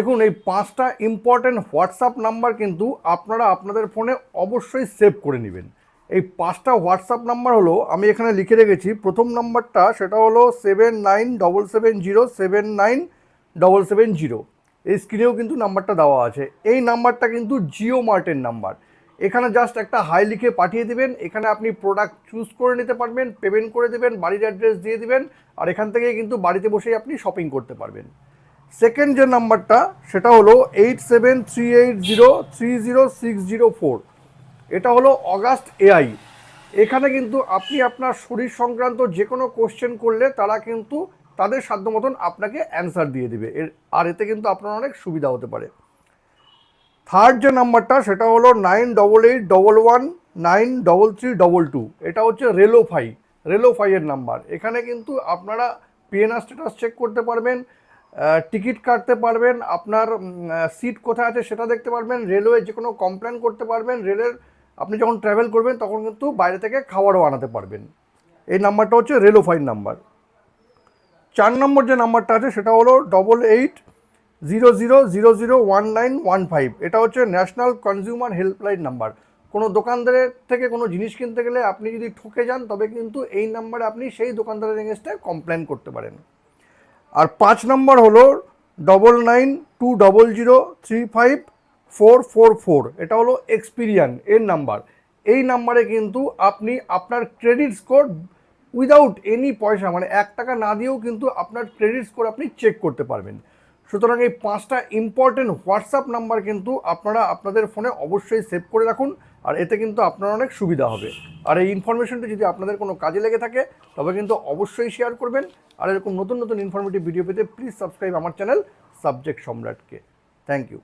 দেখুন, এই 5টা ইম্পর্টেন্ট হোয়াটসঅ্যাপ নাম্বার কিন্তু আপনারা আপনাদের ফোনে অবশ্যই সেভ করে নেবেন। এই 5টা হোয়াটসঅ্যাপ নাম্বার হলো, আমি এখানে লিখে রেখেছি। প্রথম নাম্বারটা সেটা হলো 7977079770। এই স্ক্রিনেও কিন্তু নাম্বারটা দেওয়া আছে। এই নাম্বারটা কিন্তু জিও মার্টের নাম্বার। এখানে জাস্ট একটা হাই লিখে পাঠিয়ে দেবেন। এখানে আপনি প্রোডাক্ট চুজ করে নিতে পারবেন, পেমেন্ট করে দেবেন, বাড়ির অ্যাড্রেস দিয়ে দিবেন, আর এখান থেকে কিন্তু বাড়িতে বসেই আপনি শপিং করতে পারবেন। সেকেন্ড যে নাম্বারটা সেটা হলো 8738030604। এটা হলো অগাস্ট এআই। এখানে কিন্তু আপনি আপনার শরীর সংক্রান্ত যে কোনো কোশ্চেন করলে তারা কিন্তু তাদের সাধ্য মতন আপনাকে অ্যান্সার দিয়ে দেবে। আর এতে কিন্তু আপনার অনেক সুবিধা হতে পারে। থার্ড যে নাম্বারটা সেটা হলো 9811193322। এটা হচ্ছে রেলোফাইয়ের নাম্বার। এখানে কিন্তু আপনারা পিএনআর স্ট্যাটাস চেক করতে পারবেন, টিকিট কাটতে পারবেন, আপনার সিট কোথায় আছে সেটা দেখতে পারবেন, রেলওয়ে যে কোনো কমপ্লেন করতে পারবেন, রেলের আপনি যখন ট্রাভেল করবেন তখন কিন্তু বাইরে থেকে খাবারও আনাতে পারবেন। এই নাম্বারটা হচ্ছে রেলোফাইয়ের নাম্বার। 4 নম্বর যে নাম্বারটা আছে সেটা হলো 8800001915। এটা হচ্ছে ন্যাশনাল কনজিউমার হেল্পলাইন নাম্বার। কোনো দোকানদারের থেকে কোনো জিনিস কিনতে গেলে আপনি যদি ঠকে যান তবে কিন্তু এই নাম্বারে আপনি সেই দোকানদারের এগেনস্টে কমপ্লেন করতে পারেন। আর 5 নম্বর হলো 9920035444। এটা হলো এক্সপিরিয়ান এর নাম্বার। এই নাম্বারে কিন্তু আপনি আপনার ক্রেডিট স্কোর উইদাউট এনি পয়সা, মানে 1 টাকা না দিয়েও কিন্তু আপনার ক্রেডিট স্কোর আপনি চেক করতে পারবেন। সুতরাং এই 5টা ইম্পর্টেন্ট হোয়াটসঅ্যাপ নাম্বার কিন্তু আপনারা আপনাদের ফোনে অবশ্যই সেভ করে রাখুন, আর এতে কিন্তু আপনার অনেক সুবিধা হবে। আর এই ইনফরমেশনটি যদি আপনাদের কোনো কাজে লেগে থাকে তবে কিন্তু অবশ্যই শেয়ার করবেন। আর এরকম নতুন নতুন ইনফরমেটিভ ভিডিও পেতে প্লিজ সাবস্ক্রাইব আমার চ্যানেল সাবজেক্ট সম্রাটকে। Thank you.